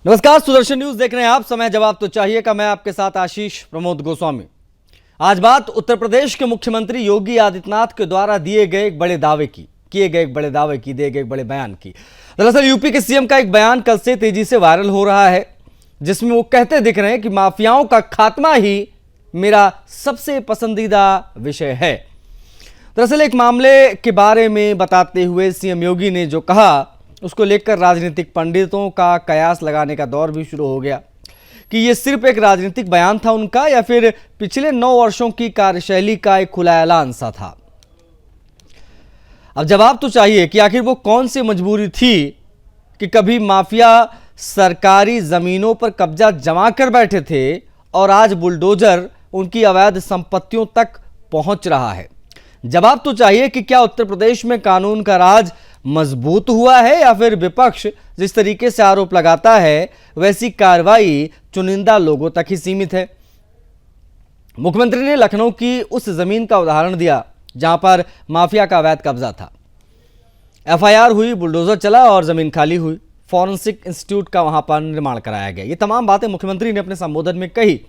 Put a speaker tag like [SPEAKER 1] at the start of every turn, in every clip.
[SPEAKER 1] नमस्कार, सुदर्शन न्यूज देख रहे हैं आप। समय जवाब तो चाहिए का मैं आपके साथ आशीष प्रमोद गोस्वामी। आज बात उत्तर प्रदेश के मुख्यमंत्री योगी आदित्यनाथ के द्वारा दिए गए एक बड़े बयान की। दरअसल यूपी के सीएम का एक बयान कल से तेजी से वायरल हो रहा है, जिसमें वो कहते दिख रहे हैं कि माफियाओं का खात्मा ही मेरा सबसे पसंदीदा विषय है। दरअसल एक मामले के बारे में बताते हुए सीएम योगी ने जो कहा, उसको लेकर राजनीतिक पंडितों का कयास लगाने का दौर भी शुरू हो गया कि ये सिर्फ एक राजनीतिक बयान था उनका, या फिर पिछले 9 वर्षों की कार्यशैली का एक खुला ऐलान सा था। अब जवाब तो चाहिए कि आखिर वो कौन सी मजबूरी थी कि कभी माफिया सरकारी जमीनों पर कब्जा जमा कर बैठे थे और आज बुलडोजर उनकी अवैध संपत्तियों तक पहुंच रहा है। जवाब तो चाहिए कि क्या उत्तर प्रदेश में कानून का राज मजबूत हुआ है, या फिर विपक्ष जिस तरीके से आरोप लगाता है वैसी कार्रवाई चुनिंदा लोगों तक ही सीमित है। मुख्यमंत्री ने लखनऊ की उस जमीन का उदाहरण दिया जहां पर माफिया का अवैध कब्जा था। एफआईआर हुई, बुलडोजर चला और जमीन खाली हुई। फॉरेंसिक इंस्टीट्यूट का वहां पर निर्माण कराया गया। ये तमाम बातें मुख्यमंत्री ने अपने संबोधन में कही।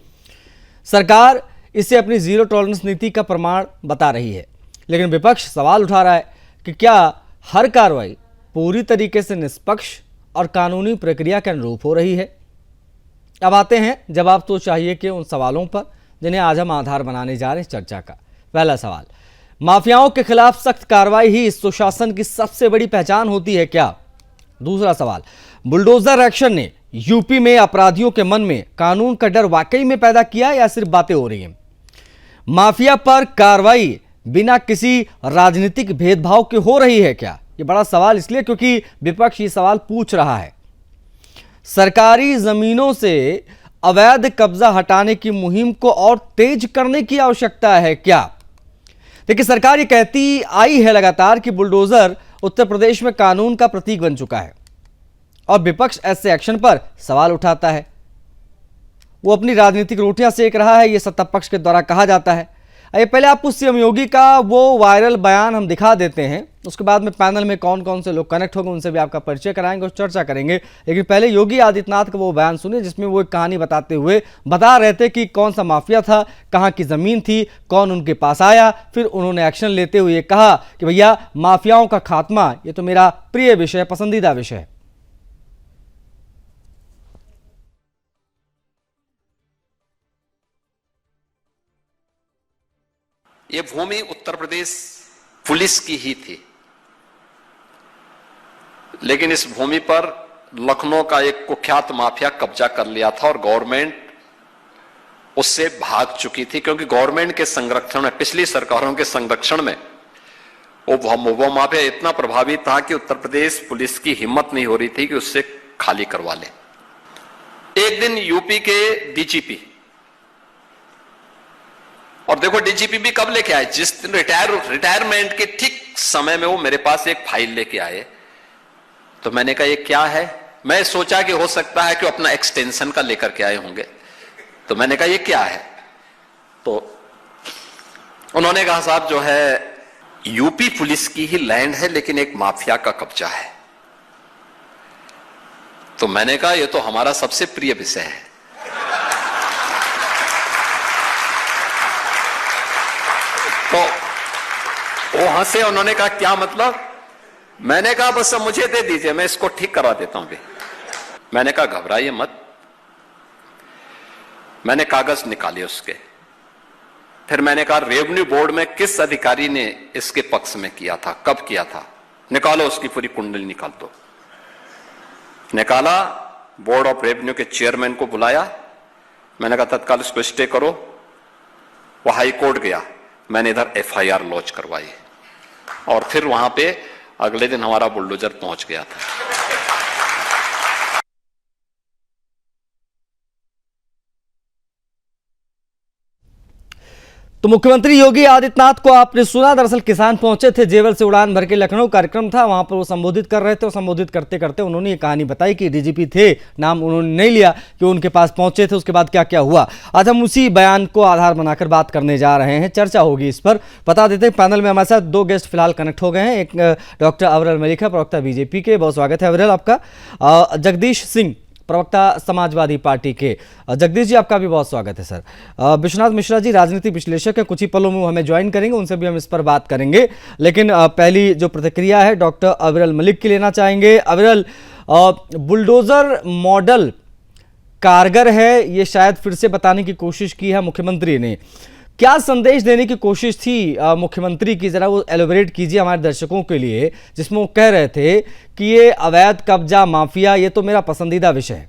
[SPEAKER 1] सरकार इसे अपनी जीरो टॉलरेंस नीति का प्रमाण बता रही है, लेकिन विपक्ष सवाल उठा रहा है कि क्या हर कार्रवाई पूरी तरीके से निष्पक्ष और कानूनी प्रक्रिया के अनुरूप हो रही है। अब आते हैं जवाब तो चाहिए कि उन सवालों पर जिन्हें आज हम आधार बनाने जा रहे हैं चर्चा का। पहला सवाल, माफियाओं के खिलाफ सख्त कार्रवाई ही इस सुशासन की सबसे बड़ी पहचान होती है क्या? दूसरा सवाल, बुलडोजर एक्शन ने यूपी में अपराधियों के मन में कानून का डर वाकई में पैदा किया या सिर्फ बातें हो रही हैं? माफिया पर कार्रवाई बिना किसी राजनीतिक भेदभाव के हो रही है क्या? ये बड़ा सवाल इसलिए क्योंकि विपक्ष ये सवाल पूछ रहा है। सरकारी जमीनों से अवैध कब्जा हटाने की मुहिम को और तेज करने की आवश्यकता है क्या? देखिए, सरकार ये कहती आई है लगातार कि बुलडोजर उत्तर प्रदेश में कानून का प्रतीक बन चुका है, और विपक्ष ऐसे एक्शन पर सवाल उठाता है। वो अपनी राजनीतिक रोटियां सेक रहा है, ये सत्ता पक्ष के द्वारा कहा जाता है। ये पहले आपको सीएम योगी का वो वायरल बयान हम दिखा देते हैं, उसके बाद में पैनल में कौन कौन से लोग कनेक्ट होंगे उनसे भी आपका परिचय कराएंगे और चर्चा करेंगे। लेकिन पहले योगी आदित्यनाथ का वो बयान सुनिए, जिसमें वो एक कहानी बताते हुए बता रहे थे कि कौन सा माफिया था, कहाँ की जमीन थी, कौन उनके पास आया। फिर उन्होंने एक्शन लेते हुए कहा कि भैया माफियाओं का खात्मा ये तो मेरा प्रिय विषय, पसंदीदा विषय है।
[SPEAKER 2] ये भूमि उत्तर प्रदेश पुलिस की ही थी, लेकिन इस भूमि पर लखनऊ का एक कुख्यात माफिया कब्जा कर लिया था और गवर्नमेंट उससे भाग चुकी थी, क्योंकि गवर्नमेंट के संरक्षण में, पिछली सरकारों के संरक्षण में वो माफिया इतना प्रभावी था कि उत्तर प्रदेश पुलिस की हिम्मत नहीं हो रही थी कि उससे खाली करवा ले। एक दिन यूपी के डीजीपी, और देखो डीजीपी भी कब लेके आए, जिस दिन रिटायरमेंट के ठीक समय में वो मेरे पास एक फाइल लेके आए। तो मैंने कहा ये क्या है? मैं सोचा कि हो सकता है कि अपना एक्सटेंशन का लेकर के आए होंगे। तो मैंने कहा ये क्या है? तो उन्होंने कहा साहब जो है यूपी पुलिस की ही लैंड है, लेकिन एक माफिया का कब्जा है। तो मैंने कहा ये तो हमारा सबसे प्रिय विषय है। तो वो हंसे, उन्होंने कहा क्या मतलब? मैंने कहा बस अब मुझे दे दीजिए, मैं इसको ठीक करवा देता हूं भी। मैंने कहा घबराइए मत। मैंने कागज निकाले उसके। फिर मैंने कहा रेवेन्यू बोर्ड में किस अधिकारी ने इसके पक्ष में किया था, कब किया था, निकालो उसकी पूरी कुंडली निकाल दो। निकाला, बोर्ड ऑफ रेवेन्यू के चेयरमैन को बुलाया। मैंने कहा तत्काल इसको स्टे करो। वो हाई कोर्ट गया, मैंने इधर एफआईआर लॉन्च करवाई, और फिर वहां पे अगले दिन हमारा बुलडोजर पहुंच गया था।
[SPEAKER 1] तो मुख्यमंत्री योगी आदित्यनाथ को आपने सुना। दरअसल किसान पहुंचे थे जेवर से उड़ान भर के, लखनऊ कार्यक्रम था, वहां पर वो संबोधित कर रहे थे, और संबोधित करते करते उन्होंने ये कहानी बताई कि डीजीपी थे, नाम उन्होंने नहीं लिया, कि उनके पास पहुंचे थे, उसके बाद क्या क्या हुआ। आज हम उसी बयान को आधार बनाकर बात करने जा रहे हैं, चर्चा होगी इस पर। बता देते हैं पैनल में हमारे साथ 2 गेस्ट फिलहाल कनेक्ट हो गए हैं। एक डॉक्टर अविरल मलिक, प्रवक्ता बीजेपी के, बहुत स्वागत है अविरल आपका। जगदीश सिंह, प्रवक्ता समाजवादी पार्टी के। जगदीश जी, आपका भी बहुत स्वागत है सर। विश्वनाथ मिश्रा जी राजनीतिक विश्लेषक है, कुछ ही पलों में वो हमें ज्वाइन करेंगे, उनसे भी हम इस पर बात करेंगे। लेकिन पहली जो प्रतिक्रिया है डॉक्टर अविरल मलिक की लेना चाहेंगे। अविरल, बुलडोजर मॉडल कारगर है, ये शायद फिर से बताने की कोशिश की है मुख्यमंत्री ने। क्या संदेश देने की कोशिश थी मुख्यमंत्री की, जरा वो एलोबरेट कीजिए हमारे दर्शकों के लिए, जिसमें वो कह रहे थे कि ये अवैध कब्जा माफिया ये तो मेरा पसंदीदा विषय है।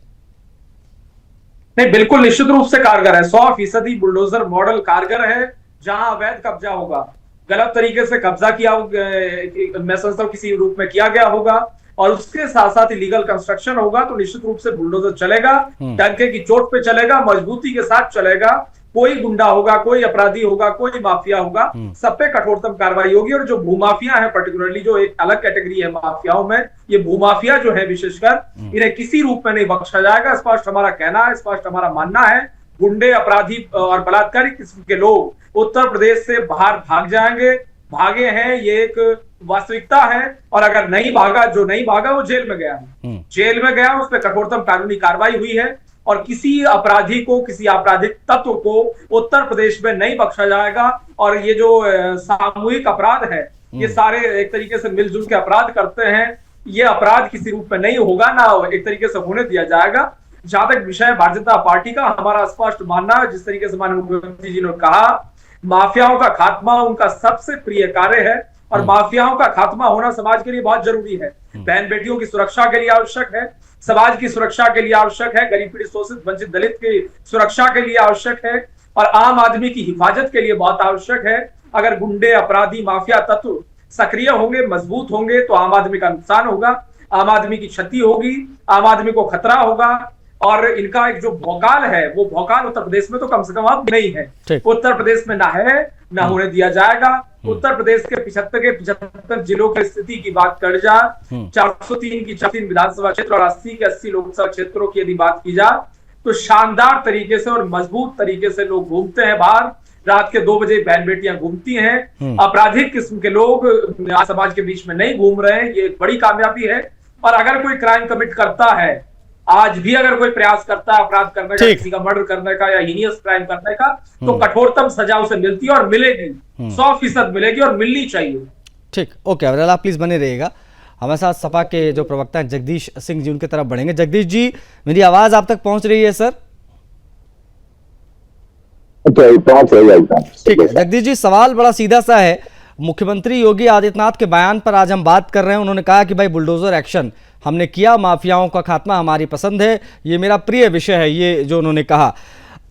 [SPEAKER 3] नहीं, बिल्कुल निश्चित रूप से कारगर है। 100% बुलडोजर मॉडल कारगर है। जहां अवैध कब्जा होगा, गलत तरीके से कब्जा किया, मैं समझता हूं किसी रूप में किया गया होगा, और उसके साथ साथ इलीगल कंस्ट्रक्शन होगा, तो निश्चित रूप से बुलडोजर चलेगा, डंके की चोट पे चलेगा, मजबूती के साथ चलेगा। कोई गुंडा होगा, कोई अपराधी होगा, कोई माफिया होगा, सब पे कठोरतम कार्रवाई होगी। और जो भूमाफिया है, पर्टिकुलरली जो एक अलग कैटेगरी है माफियाओं में, ये भूमाफिया जो है विशेषकर, इन्हें किसी रूप में नहीं बख्शा जाएगा। स्पष्ट हमारा कहना है, स्पष्ट हमारा मानना है, गुंडे, अपराधी और बलात्कारी किस्म के लोग उत्तर प्रदेश से बाहर भाग जाएंगे, भागे हैं, ये एक वास्तविकता है। और अगर नहीं भागा, जो नहीं भागा वो जेल में गया है, जेल में गया, उस पर कठोरतम कानूनी कार्रवाई हुई है। और किसी अपराधी को, किसी आपराधिक तत्व को उत्तर प्रदेश में नहीं बख्शा जाएगा। और ये जो सामूहिक अपराध है, ये सारे एक तरीके से मिलजुल के अपराध करते हैं, ये अपराध किसी रूप में नहीं होगा, ना एक तरीके से होने दिया जाएगा। जहां तक विषय भारतीय जनता पार्टी का, हमारा स्पष्ट मानना, जिस तरीके से माननीय मुख्यमंत्री जी ने कहा, माफियाओं का खात्मा उनका सबसे प्रिय कार्य है, और माफियाओं का खात्मा होना समाज के लिए बहुत जरूरी है। बहन बेटियों की सुरक्षा के लिए आवश्यक है, समाज की सुरक्षा के लिए आवश्यक है, गरीब पीड़ित शोषित वंचित दलित की सुरक्षा के लिए आवश्यक है, और आम आदमी की हिफाजत के लिए बहुत आवश्यक है। अगर गुंडे, अपराधी, माफिया तत्व सक्रिय होंगे, मजबूत होंगे, तो आम आदमी का नुकसान होगा, आम आदमी की क्षति होगी, आम आदमी को खतरा होगा। और इनका एक जो भौकाल है, वो भौकाल उत्तर प्रदेश में तो कम से कम अब नहीं है। उत्तर प्रदेश में ना है, ना होने दिया जाएगा। उत्तर प्रदेश के 75 जिलों की स्थिति की बात कर जा, 403 की 403 विधानसभा क्षेत्र और 80 के 80 लोकसभा क्षेत्रों की यदि बात की जा, तो शानदार तरीके से और मजबूत तरीके से लोग घूमते हैं बाहर। रात के 2 बजे बहन बेटियां घूमती हैं। आपराधिक किस्म के लोग समाज के बीच में नहीं घूम रहे हैं, ये एक बड़ी कामयाबी है। और अगर कोई क्राइम कमिट करता है, आज भी अगर कोई प्रयास करता है अपराध करने का, किसी का मर्डर करने का या हीनियस क्राइम करने का, तो कठोरतम सजा उसे मिलती है, और मिलेगी, 100% मिलेगी, और मिलनी चाहिए।
[SPEAKER 1] ठीक, ओके अविरल, आप प्लीज बने रहिएगा। हमारे साथ सपा के जो प्रवक्ता हैं जगदीश सिंह जी, उनकी तरफ बढ़ेंगे। जगदीश जी, मेरी आवाज आप तक पहुंच रही है सर? ठीक है जगदीश जी, सवाल बड़ा सीधा सा है। मुख्यमंत्री योगी आदित्यनाथ के बयान पर आज हम बात कर रहे हैं। उन्होंने कहा कि भाई बुलडोजर एक्शन हमने किया, माफियाओं का खात्मा हमारी पसंद है, ये मेरा प्रिय विषय है, ये जो उन्होंने कहा।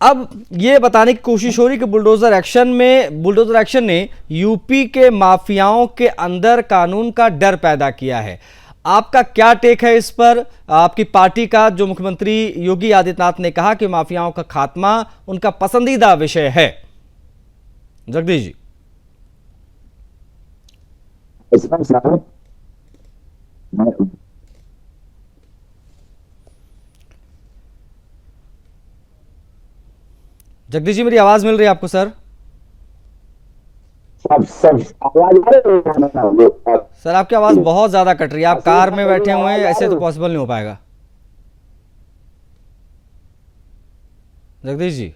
[SPEAKER 1] अब ये बताने की कोशिश हो रही कि बुलडोजर एक्शन ने यूपी के माफियाओं के अंदर कानून का डर पैदा किया है। आपका क्या टेक है इस पर? आपकी पार्टी का, जो मुख्यमंत्री योगी आदित्यनाथ ने कहा कि माफियाओं का खात्मा उनका पसंदीदा विषय है। जगदीश जी। जगदीश जी, मेरी आवाज मिल रही है आपको सर? सर आपकी आवाज बहुत ज्यादा कट रही है। आप कार में बैठे हुए हैं, ऐसे तो पॉसिबल नहीं हो पाएगा। जगदीश जी,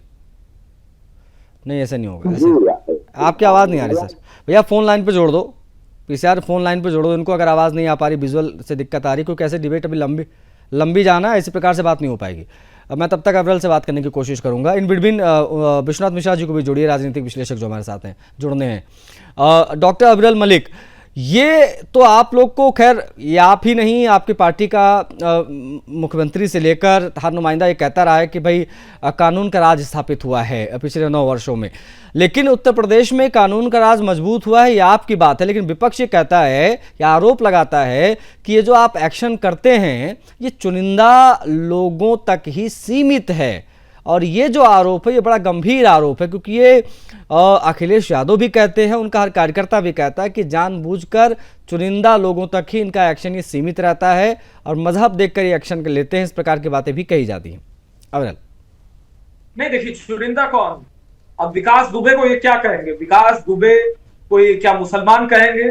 [SPEAKER 1] नहीं ऐसा नहीं होगा, ऐसे आपकी आवाज नहीं आ रही सर। भैया फोन लाइन पे जोड़ दो, पीसीआर फोन लाइन पे जोड़ दो इनको, अगर आवाज नहीं आ पा रही, विजुअल से दिक्कत आ रही, क्योंकि ऐसे डिबेट अभी लंबी जाना है, इसी प्रकार से बात नहीं हो पाएगी। मैं तब तक अविरल से बात करने की कोशिश करूंगा। इन बिटवीन विश्वनाथ मिश्रा जी को भी जोड़िए, राजनीतिक विश्लेषक जो हमारे साथ हैं, जुड़ने हैं। डॉक्टर अविरल मलिक, ये तो आप लोग को, खैर ये आप ही नहीं, आपकी पार्टी का मुख्यमंत्री से लेकर हर नुमाइंदा ये कहता रहा है कि भाई कानून का राज स्थापित हुआ है पिछले 9 वर्षों में, लेकिन उत्तर प्रदेश में कानून का राज मजबूत हुआ है, ये आपकी बात है। लेकिन विपक्ष ये कहता है या आरोप लगाता है कि ये जो आप एक्शन करते हैं ये चुनिंदा लोगों तक ही सीमित है। और ये जो आरोप है ये बड़ा गंभीर आरोप है, क्योंकि ये अखिलेश यादव भी कहते हैं, उनका हर कार्यकर्ता भी कहता है कि जानबूझकर चुनिंदा लोगों तक ही इनका एक्शन ये सीमित रहता है, और मजहब देखकर ये एक्शन लेते हैं। इस प्रकार की बातें भी कही जाती हैं। अविरल,
[SPEAKER 3] नहीं देखिए, चुनिंदा कौन? अब विकास दुबे को ये क्या कहेंगे? विकास दुबे कोई क्या मुसलमान कहेंगे।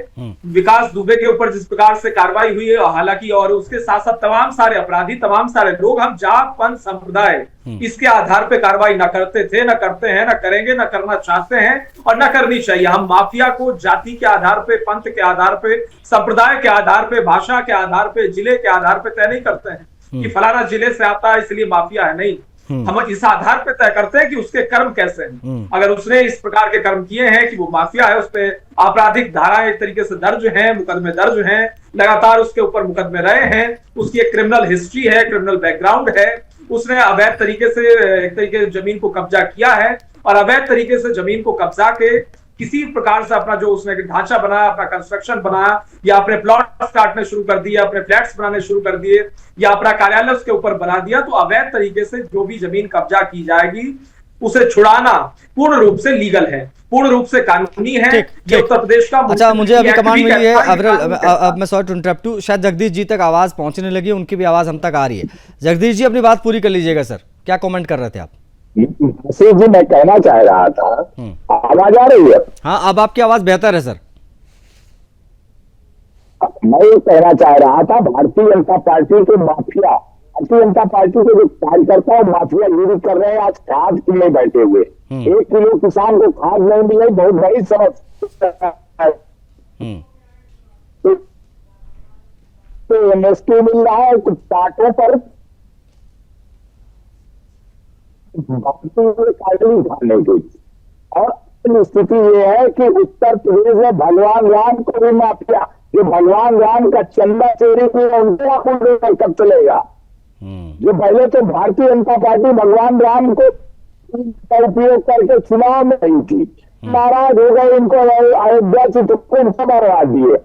[SPEAKER 3] विकास दुबे के ऊपर जिस प्रकार से कार्रवाई हुई है, हालांकि और उसके साथ साथ तमाम सारे अपराधी, तमाम सारे लोग, हम जात पंथ संप्रदाय इसके आधार पे कार्रवाई न करते थे, न करते हैं, न करेंगे, न करना चाहते हैं और न करनी चाहिए। हम माफिया को जाति के आधार पे, पंथ के आधार पे, संप्रदाय के आधार पे, भाषा के आधार पे, जिले के आधार पे तय नहीं करते हैं कि फलाना जिले से आता है इसलिए माफिया है। नहीं, हम इस आधार पे तय करते हैं कि उसके कर्म कैसे हैं। अगर उसने इस प्रकार के कर्म किए हैं कि वो माफिया है, उस पर आपराधिक धाराएं एक तरीके से दर्ज हैं, मुकदमे दर्ज हैं, लगातार उसके ऊपर मुकदमे रहे हैं, उसकी एक क्रिमिनल हिस्ट्री है, क्रिमिनल बैकग्राउंड है, उसने अवैध तरीके से एक तरीके से जमीन को कब्जा किया है और अवैध तरीके से जमीन को कब्जा के किसी प्रकार से अपना जो उसने ढांचा बनाया, अपना कंस्ट्रक्शन बनाया, या अपने प्लॉट्स काटने शुरू कर दिए, अपने फ्लैट्स बनाने शुरू कर दिए, या अपना कार्यालय उसके ऊपर बना दिया, तो अवैध तरीके से जो भी जमीन कब्जा की जाएगी उसे छुड़ाना पूर्ण रूप से लीगल है, पूर्ण रूप से कानूनी है। ये उत्तर प्रदेश का
[SPEAKER 1] अच्छा, मुझे अभी कमांड मिली है अब मैं सॉरी टू इंटरप्ट टू, शायद जगदीश जी तक आवाज पहुंचने लगी, उनकी भी आवाज हम तक आ रही है। जगदीश जी अपनी बात पूरी कर लीजिएगा सर, क्या कमेंट कर रहे थे आप?
[SPEAKER 4] जी मैं कहना चाह रहा था, आवाज आ रही है?
[SPEAKER 1] हाँ, अब आपकी आवाज बेहतर है सर।
[SPEAKER 4] मैं ये कहना चाह रहा था, भारतीय जनता पार्टी के माफिया, भारतीय जनता पार्टी के जो कार्यकर्ता माफिया गिरी कर रहे हैं, आज खाद के लिए बैठे हुए, 1 किलो किसान को खाद नहीं मिले, बहुत बड़ी समस्या है। तो एमएसपी मिल रहा है कुछ काटों पर उठाने की, और स्थिति ये है कि उत्तर प्रदेश में भगवान राम को भी माफिया, जो भगवान राम का चंदा चोरी किया उनका बुलडोजर कब चलेगा? जो पहले तो भारतीय जनता पार्टी भगवान राम को उपयोग करके चुनाव में नहीं थी, नाराज हो गए, इनको अयोध्या चित्रकूट से मरवा दिए।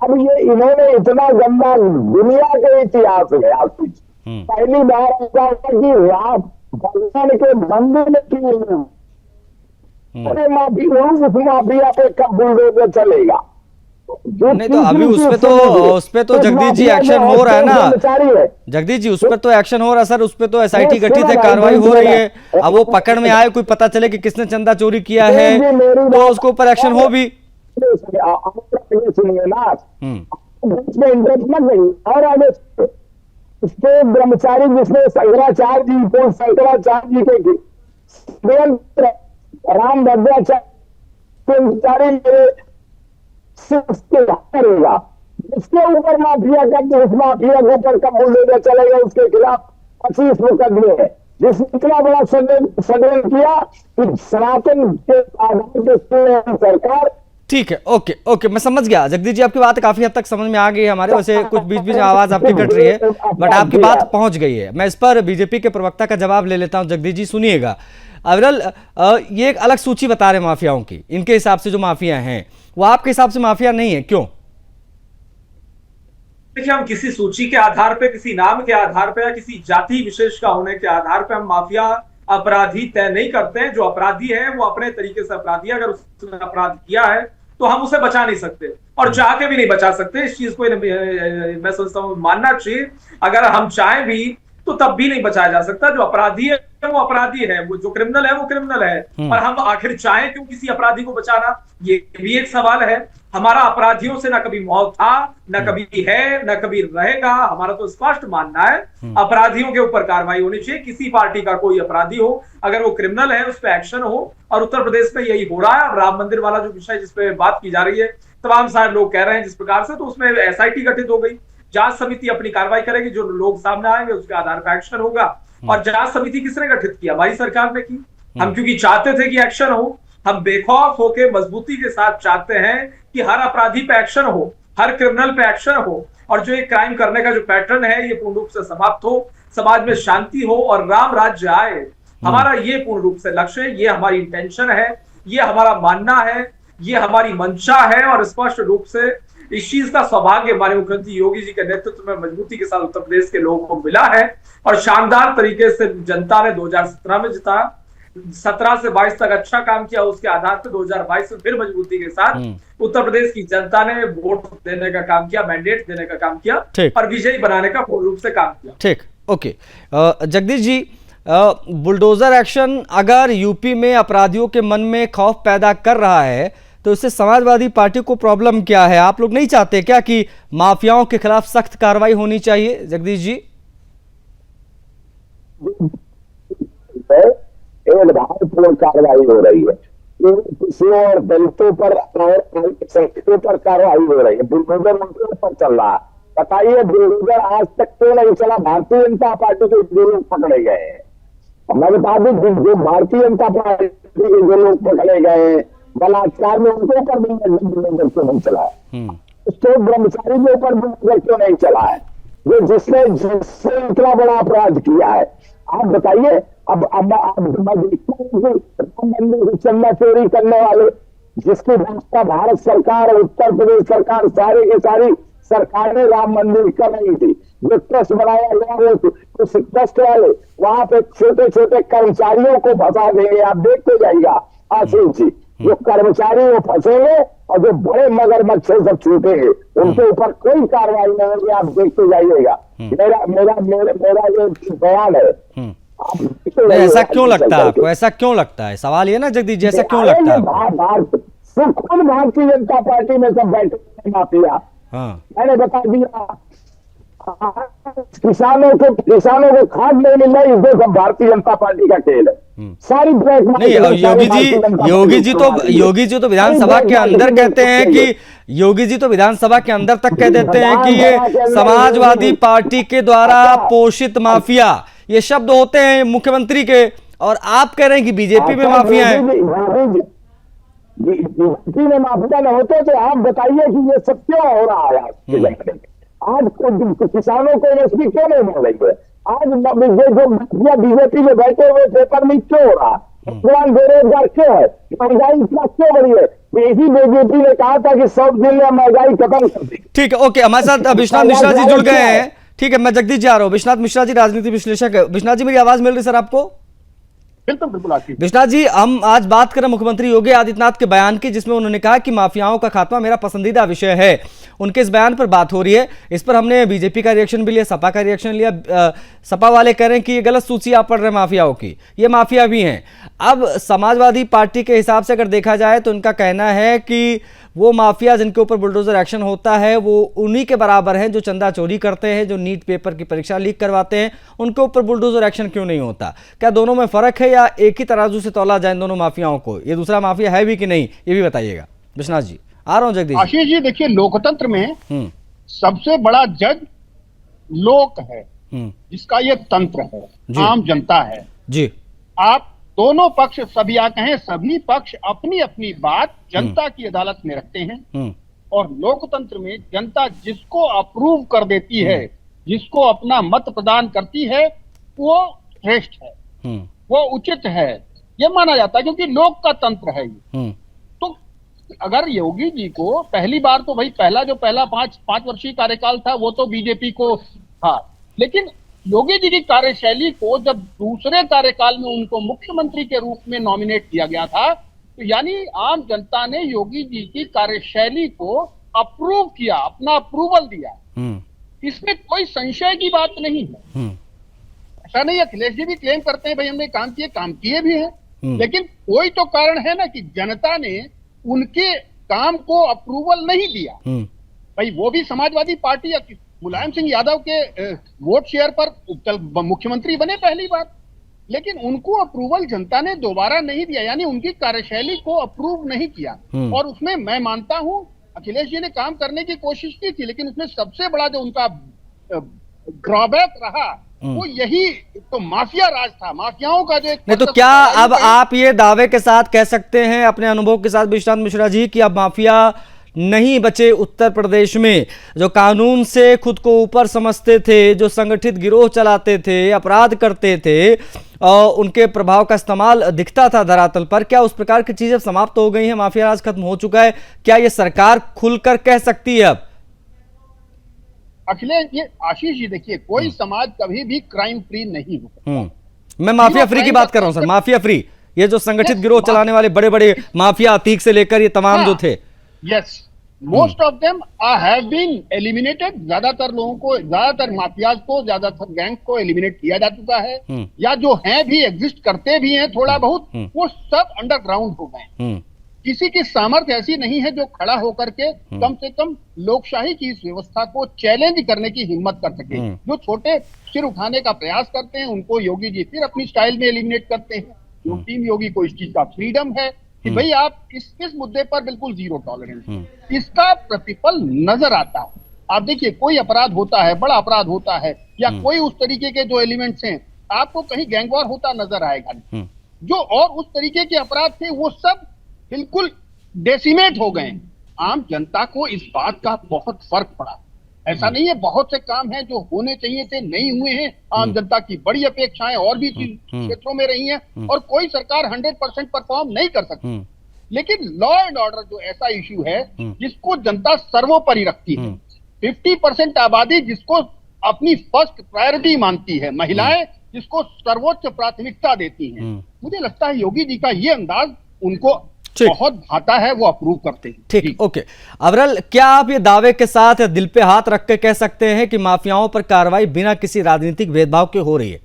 [SPEAKER 4] अब ये इन्होंने इतना गंदा दुनिया के इतिहास में पहली बार ऐसा कि राम भगवान के मंदिर में क्यों माफिया पे कब बुलडोजर चलेगा?
[SPEAKER 1] नहीं तो अभी उस पे तो जगदीश जी एक्शन हो रहा है ना जगदीश जी, उस पर तो एक्शन हो रहा है सर, उस पे तो एसआईटी गठित है, कार्रवाई हो रही है। अब वो पकड़ में आए, कोई पता चले कि किसने चंदा चोरी किया है तो उसके ऊपर एक्शन हो भी।
[SPEAKER 4] सुनिए ना, इसमें इंटरेस्ट मत नहीं, और आगे स्टेट ब्रह्मचारी जिसने शंकराचार्य जी को, शंकराचार्य जी के राम भद्राचार्य करेगा, जिसके ऊपर माफिया का, उस माफिया के ऊपर कब बुलडोजर चलेगा, उसके खिलाफ 25 मुकदमे है, जिसने इतना बड़ा षड्यंत्र किया कि सनातन के आधार पर सरकार।
[SPEAKER 1] ठीक है, ओके, मैं समझ गया जगदीश जी, आपकी बात काफी हद तक समझ में आ गई है हमारे। वैसे कुछ बीच बीच में आवाज आपकी कट रही है, बट आपकी बात पहुंच गई है। मैं इस पर बीजेपी के प्रवक्ता का जवाब ले लेता हूं। जगदीश जी सुनिएगा, अविरल ये एक अलग सूची बता रहे माफियाओं की, इनके हिसाब से जो माफिया हैं वो आपके हिसाब से माफिया नहीं है, क्यों?
[SPEAKER 3] देखिए, हम किसी सूची के आधार पे, किसी नाम के आधार पे या किसी जाति विशेष का होने के आधार पे हम माफिया अपराधी तय नहीं करते हैं। जो अपराधी है वो अपने तरीके से अपराधी है, अगर उसने अपराध किया है तो हम उसे बचा नहीं सकते और चाह के भी नहीं बचा सकते। इस चीज को मैं समझता हूँ मानना चाहिए। अगर हम चाहें भी तो तब भी नहीं बचाया जा सकता। जो अपराधी है वो अपराधी है, वो जो क्रिमिनल है वो क्रिमिनल है। और हम आखिर चाहें क्यों किसी अपराधी को बचाना, ये भी एक सवाल है। हमारा अपराधियों से ना कभी मौत था, ना कभी है, ना कभी रहेगा। हमारा तो स्पष्ट मानना है अपराधियों के ऊपर कार्रवाई होनी चाहिए। किसी पार्टी का कोई अपराधी हो, अगर वो क्रिमिनल है उस पर एक्शन हो, और उत्तर प्रदेश में यही हो रहा है। अब राम मंदिर वाला जो विषय जिसपे बात की जा रही है, तमाम सारे लोग कह रहे हैं जिस प्रकार से, तो उसमें एसआईटी गठित हो गई, जांच समिति अपनी कार्रवाई करेगी, जो लोग सामने आएंगे उसके आधार पर एक्शन होगा। और जांच समिति किसने गठित की? हमारी सरकार ने की। हम क्योंकि चाहते थे कि एक्शन हो, हम बेखौफ होकर मजबूती के साथ चाहते हैं कि हर अपराधी पे एक्शन हो, हर क्रिमिनल पे एक्शन हो, और जो एक क्राइम करने का जो पैटर्न है ये पूर्ण रूप से समाप्त हो, समाज में शांति हो और राम राज्य आए। हमारा ये पूर्ण रूप से लक्ष्य है, ये हमारी इंटेंशन है, ये हमारा मानना है, ये हमारी मंशा है। और स्पष्ट रूप से इस चीज का सौभाग्य हमारे मुख्यमंत्री योगी जी के नेतृत्व में मजबूती के साथ उत्तर प्रदेश के लोगों को मिला है। और शानदार तरीके से जनता ने 2017 में जिताया, 17 से 22 तक अच्छा काम किया, उसके आधार पर 2022 में फिर मजबूती के साथ उत्तर प्रदेश की जनता ने वोट देने का काम किया, मैंडेट देने का काम किया और विजयी बनाने का पूर्ण रूप से काम किया।
[SPEAKER 1] ठीक, okay. Jagdish ji, bulldozer action अगर यूपी में अपराधियों के मन में खौफ पैदा कर रहा है तो इससे समाजवादी पार्टी को प्रॉब्लम क्या है? आप लोग नहीं चाहते क्या कि माफियाओं के खिलाफ सख्त कार्रवाई होनी चाहिए? जगदीश जी,
[SPEAKER 4] एक भारतपूर्ण कार्रवाई हो रही है, किसी और दलितों पर और अल्पसंख्यकों पर कार्रवाई हो रही है, बुलडोजर उनके ऊपर चल रहा है। बताइए बुलडोजर आज तक क्यों नहीं चला? भारतीय जनता पार्टी के जो लोग पकड़े गए हैं, मैं बता दूं जो भारतीय जनता पार्टी के जो लोग पकड़े गए हैं बलात्कार में, उनके ऊपर बुलडोजर क्यों नहीं चला है? स्टेट ब्रह्मचारी के ऊपर बुलडोजर क्यों नहीं चला है? जो जिसने इतना बड़ा अपराध किया है, आप बताइए। अब मैं देखता हूँ कि राम मंदिर की चंदा चोरी करने वाले, जिसकी व्यवस्था भारत सरकार और उत्तर प्रदेश सरकार सारी की सारी सरकार ने राम मंदिर कर रही थी, जो ट्रस्ट बनाया गया वो कुछ ट्रस्ट वाले वहां पे छोटे छोटे कर्मचारियों को फंसा देंगे। आप देखते जाइएगा आशीष जी, जो कर्मचारी वो फंसेंगे और जो बड़े मगरमच्छ सब छूटेंगे, उनके ऊपर कोई कार्रवाई नहीं होगी। आप देखते जाइएगा। मेरा ये बयान है।
[SPEAKER 1] नहीं, ऐसा क्यों लगता है आपको? ऐसा क्यों लगता है? सवाल ये ना जगदीश जी, ऐसा क्यों लगता है?
[SPEAKER 4] खुद भारतीय जनता पार्टी में सब बैठे माफिया, मैंने बता दिया, किसानों को खाद नहीं मिल रही, इसमें सब भारतीय जनता पार्टी का खेल है। सारी
[SPEAKER 1] नहीं, योगी जी तो विधानसभा के अंदर कहते हैं कि योगी जी तो विधानसभा के अंदर तक कह देते हैं कि ये समाजवादी पार्टी के द्वारा पोषित माफिया, ये शब्द होते हैं मुख्यमंत्री के, और आप कह रहे हैं कि बीजेपी में माफिया है।
[SPEAKER 4] बीजेपी में माफिया न होते तो आप बताइए कि ये सब क्यों हो रहा है? आज किसानों को एमएसपी क्यों नहीं मिल रही है? आज जो माफिया बीजेपी में बैठे हुए पेपर में क्यों हो रहा है? बेरोजगार क्यों है? महंगाई इतना क्यों बढ़ी है? यही बीजेपी ने कहा था कि 100 दिन में महंगाई खत्म कर दी।
[SPEAKER 1] ठीक है, ओके, हमारे साथ विश्वनाथ मिश्रा जी जुड़ गए हैं। ठीक है, मैं जगदीश जी आ रहा हूँ। विश्वनाथ मिश्रा जी राजनीति विश्लेषक है। विश्वनाथ जी, मेरी आवाज मिल रही सर आपको?
[SPEAKER 3] बिल्कुल बिल्कुल।
[SPEAKER 1] विश्वनाथ जी, हम आज बात करें मुख्यमंत्री योगी आदित्यनाथ के बयान की, जिसमें उन्होंने कहा कि माफियाओं का खात्मा मेरा पसंदीदा विषय है। उनके इस बयान पर बात हो रही है, इस पर हमने बीजेपी का रिएक्शन भी लिया, सपा का रिएक्शन लिया। सपा वाले कह रहे हैं कि ये गलत सूची आप पढ़ रहे हैं माफियाओं की, ये माफिया भी हैं। अब समाजवादी पार्टी के हिसाब से अगर देखा जाए तो उनका कहना है कि वो माफिया जिनके ऊपर बुलडोजर एक्शन होता है वो उन्हीं के बराबर हैं जो चंदा चोरी करते हैं, जो नीट पेपर की परीक्षा लीक करवाते हैं। उनके ऊपर बुलडोजर एक्शन क्यों नहीं होता? क्या दोनों में फर्क है या एक ही तराजू से तौला जाए दोनों माफियाओं को? ये दूसरा माफिया है भी कि नहीं, ये भी बताइएगा। विश्वनाथ जी, आ रहा हूं। जगदीश
[SPEAKER 5] आशीष जी, देखिए, लोकतंत्र में सबसे बड़ा जज लोक है, जिसका ये तंत्र है, आम जनता है जी। आप दोनों पक्ष, सभी या कहें सभी पक्ष अपनी अपनी बात जनता की अदालत में रखते हैं, और लोकतंत्र में जनता जिसको अप्रूव कर देती है, जिसको अपना मत प्रदान करती है, वो श्रेष्ठ है, वो उचित है, ये माना जाता है, क्योंकि लोक का तंत्र है ये। तो अगर योगी जी को पहली बार तो भाई पहला 5 वर्षीय कार्यकाल था वो तो बीजेपी को था, लेकिन योगी जी की कार्यशैली को जब दूसरे कार्यकाल में उनको मुख्यमंत्री के रूप में नॉमिनेट किया गया था, तो यानी आम जनता ने योगी जी की कार्यशैली को अप्रूव किया, अपना अप्रूवल दिया। इसमें कोई संशय की बात नहीं है। ऐसा नहीं, अखिलेश जी भी क्लेम करते हैं भाई हमने काम किए भी हैं, लेकिन कोई तो कारण है ना कि जनता ने उनके काम को अप्रूवल नहीं दिया। भाई वो भी समाजवादी पार्टी, मुलायम सिंह यादव के वोट शेयर पर मुख्यमंत्री बने पहली बार, लेकिन उनको अप्रूवल जनता ने दोबारा नहीं दिया, यानी उनकी कार्यशैली को अप्रूव नहीं किया। और उसमें मैं मानता हूं अखिलेश जी ने काम करने की कोशिश की थी, लेकिन उसमें सबसे बड़ा जो उनका ड्रॉबैक रहा वो यही तो माफिया राज था, माफियाओं का जो एक
[SPEAKER 1] नहीं। तो क्या अब आप ये दावे के साथ कह सकते हैं अपने अनुभव के साथ विश्वनाथ मिश्रा जी कि अब माफिया नहीं बचे उत्तर प्रदेश में? जो कानून से खुद को ऊपर समझते थे, जो संगठित गिरोह चलाते थे, अपराध करते थे, और उनके प्रभाव का इस्तेमाल दिखता था धरातल पर, क्या उस प्रकार की चीजें समाप्त हो गई हैं? माफिया राज खत्म हो चुका है? क्या ये सरकार खुलकर कह सकती है अब?
[SPEAKER 5] अखिलेश, ये आशीष जी देखिए, कोई समाज कभी भी क्राइम फ्री नहीं हो सकता।
[SPEAKER 1] मैं माफिया फ्री की बात कर रहा हूं सर, माफिया फ्री, ये जो संगठित गिरोह चलाने वाले बड़े बड़े माफिया, अतीक से लेकर ये तमाम जो थे।
[SPEAKER 5] Yes, most of them have been eliminated. ज्यादातर लोगों को, ज्यादातर माफियाज को, ज्यादातर गैंग को एलिमिनेट किया जा चुका है, या जो हैं भी, एग्जिस्ट करते भी हैं थोड़ा बहुत, वो सब अंडरग्राउंड हो गए। किसी की सामर्थ्य ऐसी नहीं है जो खड़ा होकर के कम से कम लोकशाही की इस व्यवस्था को चैलेंज करने की हिम्मत कर सके। जो छोटे सिर उठाने का प्रयास करते हैं उनको योगी जी फिर अपनी स्टाइल में एलिमिनेट करते हैं। टीम योगी को इस चीज का फ्रीडम है कि भाई आप इस मुद्दे पर बिल्कुल जीरो टॉलरेंस। इसका प्रतिफल नजर आता है। आप देखिए कोई अपराध होता है, बड़ा अपराध होता है या कोई उस तरीके के जो एलिमेंट्स हैं, आपको कहीं गैंगवॉर होता नजर आएगा। जो और उस तरीके के अपराध थे वो सब बिल्कुल डेसिमेट हो गए। आम जनता को इस बात का बहुत फर्क पड़ा। ऐसा नहीं है, बहुत से काम हैं जो होने चाहिए थे नहीं हुए हैं। आम जनता की बड़ी अपेक्षाएं और भी क्षेत्रों में रही हैं और कोई सरकार 100% परफॉर्म नहीं कर सकती। लेकिन लॉ एंड ऑर्डर जो ऐसा इश्यू है जिसको जनता सर्वोपरि रखती है, 50% आबादी जिसको अपनी फर्स्ट प्रायोरिटी मानती है, महिलाएं जिसको सर्वोच्च प्राथमिकता देती हैं, मुझे लगता है योगी जी का ये अंदाज उनको बहुत भाता है, वो अप्रूव करते हैं।
[SPEAKER 1] ठीक, ओके। अवरल, क्या आप ये दावे के साथ दिल पे हाथ रख के कह सकते हैं कि माफियाओं पर कार्रवाई बिना किसी राजनीतिक भेदभाव के हो रही है?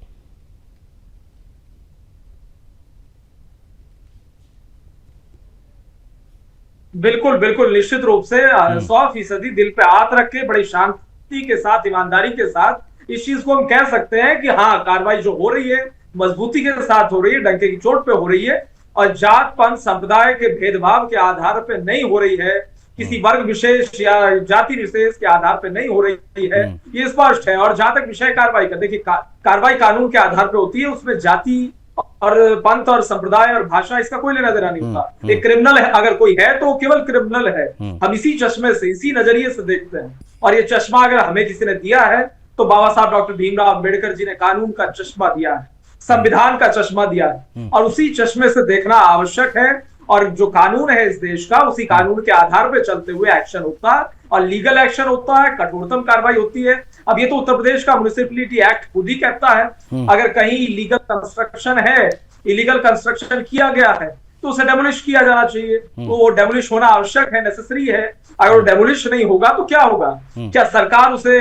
[SPEAKER 3] बिल्कुल बिल्कुल, निश्चित रूप से 100% दिल पे हाथ रख के बड़ी शांति के साथ, ईमानदारी के साथ इस चीज को हम कह सकते हैं कि हाँ, कार्रवाई जो हो रही है मजबूती के साथ हो रही है, डंके की चोट पे हो रही है और जात पंथ संप्रदाय के भेदभाव के आधार पे नहीं हो रही है, किसी वर्ग विशेष या जाति विशेष के आधार पे नहीं हो रही है, ये स्पष्ट है। और जहां तक विषय कार्रवाई का, देखिए कार्रवाई कानून के आधार पे होती है, उसमें जाति और पंथ और संप्रदाय और भाषा इसका कोई लेना देना नहीं होता। एक क्रिमिनल है अगर कोई है तो वो केवल क्रिमिनल है। हम इसी चश्मे से, इसी नजरिए से देखते हैं। और ये चश्मा अगर हमें किसी ने दिया है तो बाबा साहब डॉक्टर भीमराव अंबेडकर जी ने कानून का चश्मा दिया है, संविधान का चश्मा दिया है, और उसी चश्मे से देखना आवश्यक है। और जो कानून है इस देश का, उसी कानून के आधार पे चलते हुए एक्शन होता है और लीगल एक्शन होता है, कठोरतम कार्रवाई होती है। अब ये तो उत्तर प्रदेश का म्युनिसिपैलिटी एक्ट खुद ही कहता है, अगर कहीं इलीगल कंस्ट्रक्शन है, इलीगल कंस्ट्रक्शन किया गया है तो उसे डेमोलिश किया जाना चाहिए। तो वो डेमोलिश होना आवश्यक है, नेसेसरी है। अगर वो डेमोलिश नहीं होगा तो क्या होगा? क्या सरकार उसे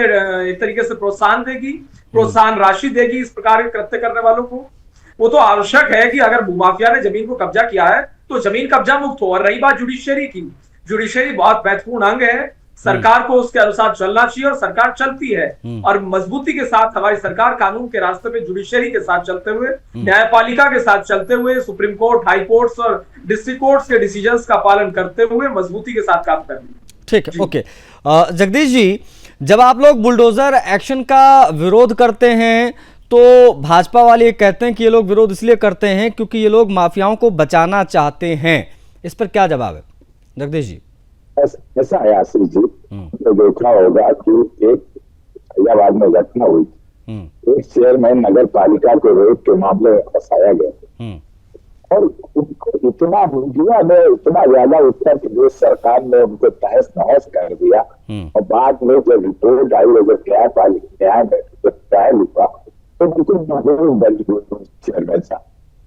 [SPEAKER 3] एक तरीके से प्रोत्साहन देगी, प्रोत्साहन राशि देगी इस प्रकार के कृत्य करने वालों को? वो तो आवश्यक है कि अगर भूमाफिया ने जमीन को कब्जा किया है तो जमीन कब्जा मुक्त हो। और रही बात जुडिशरी की, जुडिशरी बहुत महत्वपूर्ण अंग है, सरकार को उसके अनुसार चलना चाहिए और सरकार चलती है। और मजबूती के साथ हमारी सरकार कानून के रास्ते पे जुडिशरी के साथ चलते हुए, न्यायपालिका के साथ चलते हुए, सुप्रीम कोर्ट, हाई कोर्ट्स और डिस्ट्रिक्ट कोर्ट्स के डिसीजंस का पालन करते हुए मजबूती के साथ काम कर रही है।
[SPEAKER 1] ठीक है, ओके। जगदीश जी, जब आप लोग बुलडोजर एक्शन का विरोध करते हैं तो भाजपा वाले ये कहते हैं कि ये लोग विरोध इसलिए करते हैं क्योंकि ये लोग माफियाओं को बचाना चाहते हैं। इस पर क्या जवाब है जगदीश जी?
[SPEAKER 4] ऐसा है आशीष जी, तो देखा होगा कि एक फैजाबाद में घटना हुई, एक चेयरमैन नगर पालिका को रेप के मामले में फंसाया गया और उनको इतना मीडिया में इतना ज्यादा उत्तर प्रदेश सरकार ने उनको तहस नहस कर दिया। और बाद में जब रिपोर्ट आई, जब न्याय लिखा तो बिल्कुल चेयरमैन साहब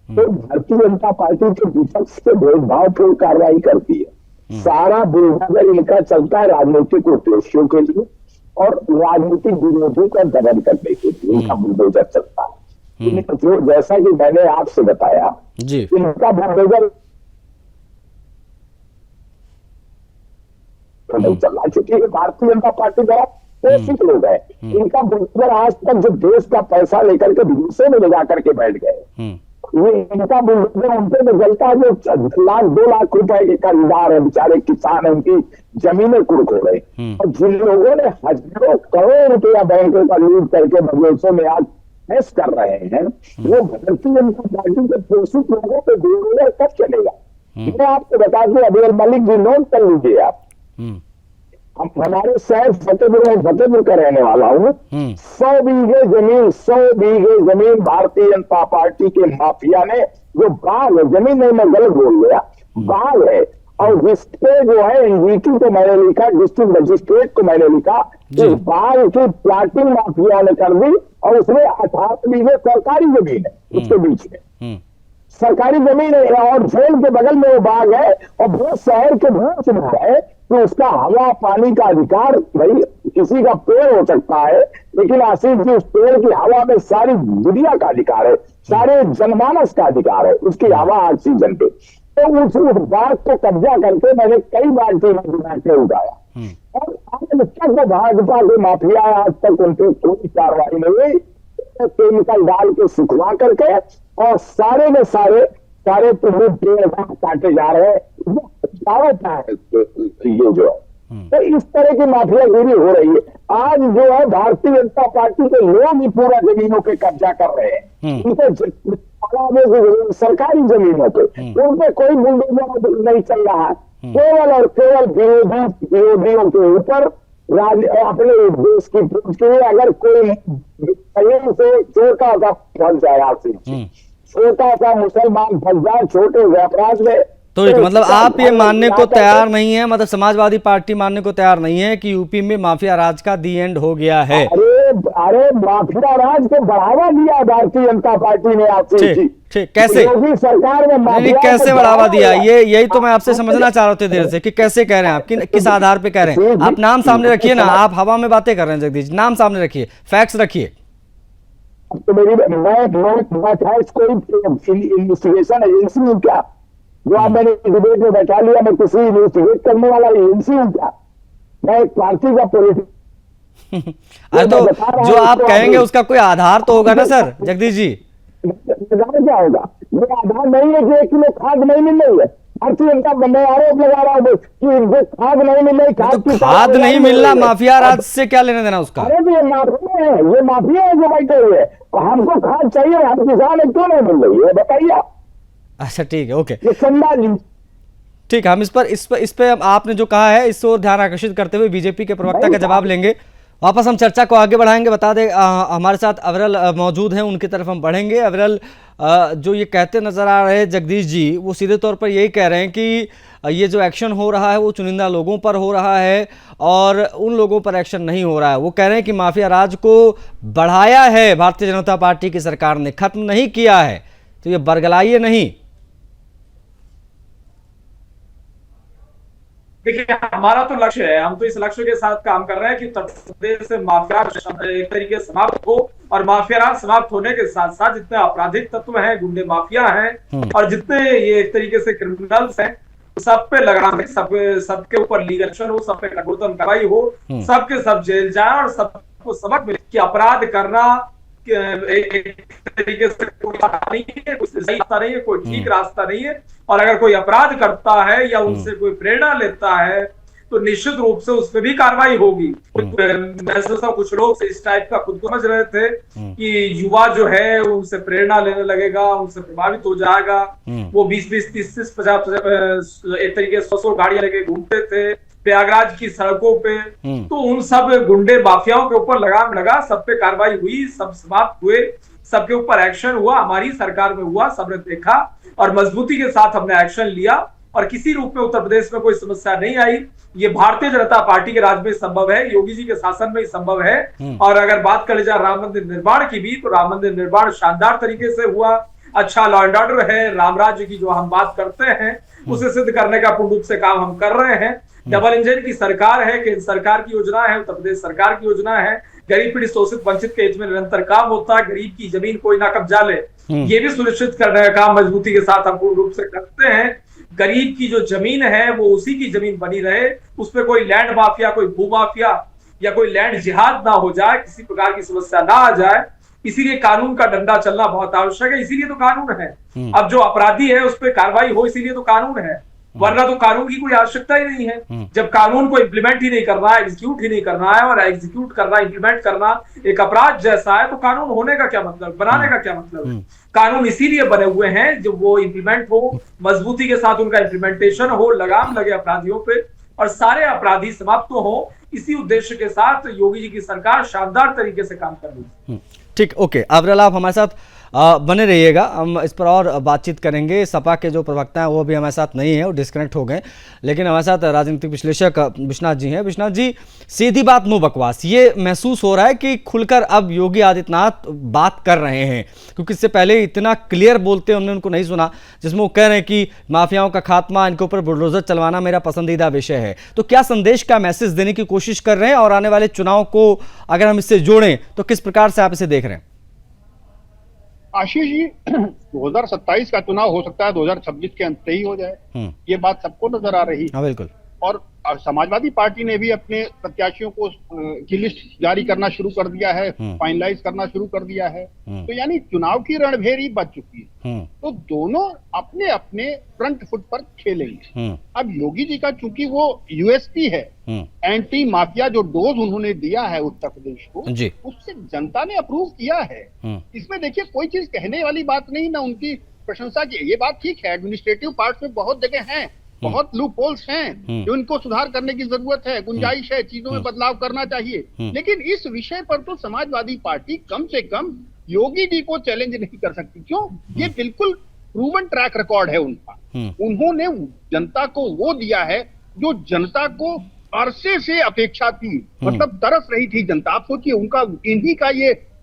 [SPEAKER 4] तो भारतीय जनता पार्टी के विपक्ष के भेदभावपूर्ण कार्रवाई करती है। सारा बुलडोजर इनका चलता है राजनीतिक उद्देश्यों के लिए और राजनीतिक विरोधियों का दमन करने के लिए इनका बुलडोजर चलता है। जो जैसा कि मैंने आपसे बताया जी, इनका बुलडोजर नहीं चल रहा क्योंकि भारतीय जनता पार्टी द्वारा पोषित लोग हैं। इनका बुलडोजर आज तक जो देश का पैसा लेकर के विदेशों में ले जाकर के बैठ गए, ये इनका बुलडोजर उनपे में जलता है। जो लाख 2 लाख रुपए के खरीदार है, बेचारे किसान है, उनकी जमीनें कुर्क हो गई। और जिन लोगों ने हजारों करोड़ रुपया बैंकों का लूट करके विदेशों में आज ऐश कर रहे हैं, वो भारतीय जनता पार्टी के पोषित लोगों पे बुलडोजर कब चलेगा? मैं आपको बता दूं, अब्दुल मलिक जी नोट कर लीजिए आप, हमारे शहर फतेहपुर का रहने वाला हूँ। 100 बीघे जमीन भारतीय जनता पार्टी के माफिया ने, जो बाग है, जमीन नहीं मैं गलत बोल गया, बाग है, और जिसके जो है एनजीटी को मैंने लिखा, डिस्ट्रिक्ट मजिस्ट्रेट को मैंने लिखा, इस बाग की प्लाटिंग माफिया ने कर दी और उसमें 18 बीघे सरकारी जमीन है उसके बीच में, सरकारी जमीन है और जेल के बगल में वो बाग है और वो शहर के बीच में है। तो उसका हवा पानी का अधिकार, भाई किसी का पेड़ हो सकता है, लेकिन आशीष जी उस पेड़ की हवा में सारी दुनिया का अधिकार है, सारे जनमानस का अधिकार है उसकी हवा ऑक्सीजन पे। तो उस बात को कब्जा करके मैंने कई बार दिमाग से उठाया और आज तक भाजपा के माफिया आज तक उनके कोई कार्रवाई नहीं हुई। केमिकल डाल के सुखवा करके और सारे में सारे पेड़ काटे जा रहे हैं। ये जो तो इस तरह की माफियागिरी हो रही है। आज जो है भारतीय जनता पार्टी के लोग ही पूरा जमीनों पे कब्जा कर रहे हैं, उनको सरकारी जमीनों पे उन पे कोई बुलडोजर नहीं चल रहा है। केवल और केवल विरोधियों के ऊपर अपने देश की पूंछ के लिए अगर कोई से छोटा सा फंस जाए, आपसे छोटा सा मुसलमान फंस जाए छोटे अपराध में,
[SPEAKER 1] तो मतलब आप ये मानने को तैयार नहीं है, मतलब समाजवादी पार्टी मानने को तैयार नहीं है कि यूपी में माफिया राज का दी एंड हो गया है?
[SPEAKER 4] अरे माफिया राज को बढ़ावा दिया भारतीय जनता पार्टी ने आपसे।
[SPEAKER 1] ठीक, कैसे
[SPEAKER 4] योगी सरकार में
[SPEAKER 1] नहीं, कैसे बढ़ावा दिया? यही तो मैं आपसे समझना चाह रहा था देर से कि कैसे कह रहे हैं आप, किस आधार पे कह रहे हैं? आप नाम सामने रखिए ना, आप हवा में बातें कर रहे हैं जगदीश, नाम सामने रखिए, फैक्ट्स रखिए।
[SPEAKER 4] तो मेरी कोई इन्वेस्टिगेशन एजेंसी हूँ क्या जो आप मैंने डिबेट में बैठा लिया? मैं किसी इन्वेस्टिगेट करने वाला एजेंसी हूँ क्या? मैं एक पार्टी का
[SPEAKER 1] अरे तो जो आप कहेंगे उसका कोई आधार तो होगा ना सर जगदीश जी?
[SPEAKER 4] आधार क्या होगा? ये आधार नहीं है कि 1 किलो खाद नहीं मिल रही है। भारतीय जनता मैं आरोप लगा रहा हूँ कि खाद नहीं मिल रही,
[SPEAKER 1] खाद नहीं मिलना माफिया राज से क्या लेना देना उसका?
[SPEAKER 4] अरे तो ये माफिया है जो बैठे हुए, हमको खाद चाहिए, हम किसान है, क्यों नहीं मिल रही है बताइए?
[SPEAKER 1] अच्छा ठीक है, ओके,
[SPEAKER 4] ये
[SPEAKER 1] ठीक है, हम इस पे आपने जो कहा है इस ओर ध्यान आकर्षित करते हुए बीजेपी के प्रवक्ता का जवाब लेंगे। वापस हम चर्चा को आगे बढ़ाएंगे। बता दें हमारे साथ अविरल मौजूद हैं, उनकी तरफ हम बढ़ेंगे। अविरल, जो ये कहते नजर आ रहे हैं जगदीश जी, वो सीधे तौर पर यही कह रहे हैं कि ये जो एक्शन हो रहा है वो चुनिंदा लोगों पर हो रहा है और उन लोगों पर एक्शन नहीं हो रहा है। वो कह रहे हैं कि माफिया राज को बढ़ाया है भारतीय जनता पार्टी की सरकार ने, खत्म नहीं किया है, तो ये बरगलाइए नहीं।
[SPEAKER 3] देखिए, हमारा तो लक्ष्य है, हम तो इस लक्ष्य के साथ काम कर रहे हैं कि उत्तर प्रदेश से माफिया एक तरीके से समाप्त हो और माफिया राज समाप्त होने के साथ साथ जितने आपराधिक तत्व हैं, गुंडे माफिया हैं और जितने ये एक तरीके से क्रिमिनल्स हैं, सब पे लगाम, सबके ऊपर लीगल एक्शन हो, सब पे कठोरतम कार्रवाई हो, सबके सब जेल जाए और सबको सबक मिले कि अपराध करना एक तरीके से कोई नहीं है, कुछ सही रास्ता नहीं है, कोई ठीक रास्ता नहीं है। और अगर कोई अपराध करता है या उनसे कोई प्रेरणा लेता है तो निश्चित रूप से उस पर भी कार्रवाई होगी। मैं सोचता हूँ कुछ लोग इस टाइप का खुद को समझ रहे थे कि युवा जो है उनसे प्रेरणा लेने लगेगा, उनसे प्रभावित हो जाएगा। वो 20-20, 30-30, 50 एक तरीके 100 गाड़ियां लेके घूमते थे प्रयागराज की सड़कों पे, तो उन सब गुंडे माफियाओं के ऊपर लगाम लगा, सब पे कार्रवाई हुई, सब समाप्त हुए, सबके ऊपर एक्शन हुआ, हमारी सरकार में हुआ, सबने देखा और मजबूती के साथ हमने एक्शन लिया और किसी रूप में उत्तर प्रदेश में कोई समस्या नहीं आई। ये भारतीय जनता पार्टी के राज में संभव है, योगी जी के शासन में ही संभव है। और अगर बात कर जाए राम मंदिर निर्माण की भी, तो राम मंदिर निर्माण शानदार तरीके से हुआ, अच्छा लॉ एंड ऑर्डर है, राम राज्य की जो हम बात करते हैं उसे सिद्ध करने का पूर्ण रूप से काम हम कर रहे हैं। डबल इंजन की सरकार है, केंद्र सरकार की योजना है, उत्तर प्रदेश सरकार की योजना है, गरीब पीड़ित शोषित वंचित के हित में निरंतर काम होता है, गरीब की जमीन कोई ना कब्जा ले, ये भी सुनिश्चित करने का काम मजबूती के साथ हम पूर्ण रूप से करते हैं। गरीब की जो जमीन है वो उसी की जमीन बनी रहे, उस पर कोई लैंड माफिया, कोई भू माफिया या कोई लैंड जिहाद ना हो जाए, किसी प्रकार की समस्या ना आ जाए। इसीलिए कानून का डंडा चलना बहुत आवश्यक है, इसीलिए तो कानून है। अब जो अपराधी है उस पर कार्रवाई हो, इसीलिए तो कानून है, वरना तो कानून की कोई आवश्यकता ही नहीं है। जब कानून को इम्प्लीमेंट ही नहीं करना है, एग्जीक्यूट ही नहीं करना है, और एग्जीक्यूट करना, इम्प्लीमेंट करना एक अपराध जैसा है, तो कानून होने का क्या मतलब, बनाने का क्या मतलब है? कानून इसीलिए बने हुए हैं जब वो इम्प्लीमेंट हो, मजबूती के साथ उनका इम्प्लीमेंटेशन हो, लगाम लगे अपराधियों पे और सारे अपराधी समाप्त हो। इसी उद्देश्य के साथ योगी जी की सरकार शानदार तरीके से काम कर रही है।
[SPEAKER 1] ठीक, ओके, अविरल आप हमारे साथ बने रहिएगा, हम इस पर और बातचीत करेंगे। सपा के जो प्रवक्ता हैं वो भी हमारे साथ नहीं है, वो डिस्कनेक्ट हो गए, लेकिन हमारे साथ राजनीतिक विश्लेषक विश्वनाथ जी हैं। विश्वनाथ जी, सीधी बात नो बकवास, ये महसूस हो रहा है कि खुलकर अब योगी आदित्यनाथ बात कर रहे हैं, क्योंकि इससे पहले इतना क्लियर बोलते हमने उनको नहीं सुना, जिसमें वो कह रहे हैं कि माफियाओं का खात्मा, इनके ऊपर बुलडोजर चलवाना मेरा पसंदीदा विषय है। तो क्या संदेश, का मैसेज देने की कोशिश कर रहे हैं, और आने वाले चुनाव को अगर हम इससे जोड़ें तो किस प्रकार से आप इसे देख रहे हैं?
[SPEAKER 5] आशीष जी, 2027 का चुनाव हो सकता है 2026 के अंत ही हो जाए, ये बात सबको नजर आ रही है।
[SPEAKER 1] हाँ बिल्कुल।
[SPEAKER 5] और समाजवादी पार्टी ने भी अपने प्रत्याशियों को की लिस्ट जारी करना शुरू कर दिया है, फाइनलाइज करना शुरू कर दिया है। तो यानी चुनाव की रणभेरी बच चुकी है। तो दोनों अपने अपने फ्रंट फुट पर खेलेंगे। अब योगी जी का चूंकि वो यूएसपी है, एंटी माफिया जो डोज उन्होंने दिया है उत्तर प्रदेश को, उससे जनता ने अप्रूव किया है। इसमें देखिए कोई चीज कहने वाली बात नहीं, ना उनकी प्रशंसा की। ये बात ठीक है, एडमिनिस्ट्रेटिव पार्ट में बहुत जगह हैं, बहुत लूप होल्स हैं जो इनको सुधार करने की जरूरत है, गुंजाइश है, चीजों में बदलाव करना चाहिए। लेकिन इस विषय पर तो समाजवादी पार्टी कम से कम योगी जी को चैलेंज नहीं कर सकती। क्यों? ये बिल्कुल प्रूवन ट्रैक रिकॉर्ड है उनका। उन्होंने जनता को वो दिया है जो जनता को अरसे से अपेक्षा थी, मतलब तरस रही थी जनता। आप सोचिए, उनका इन्हीं का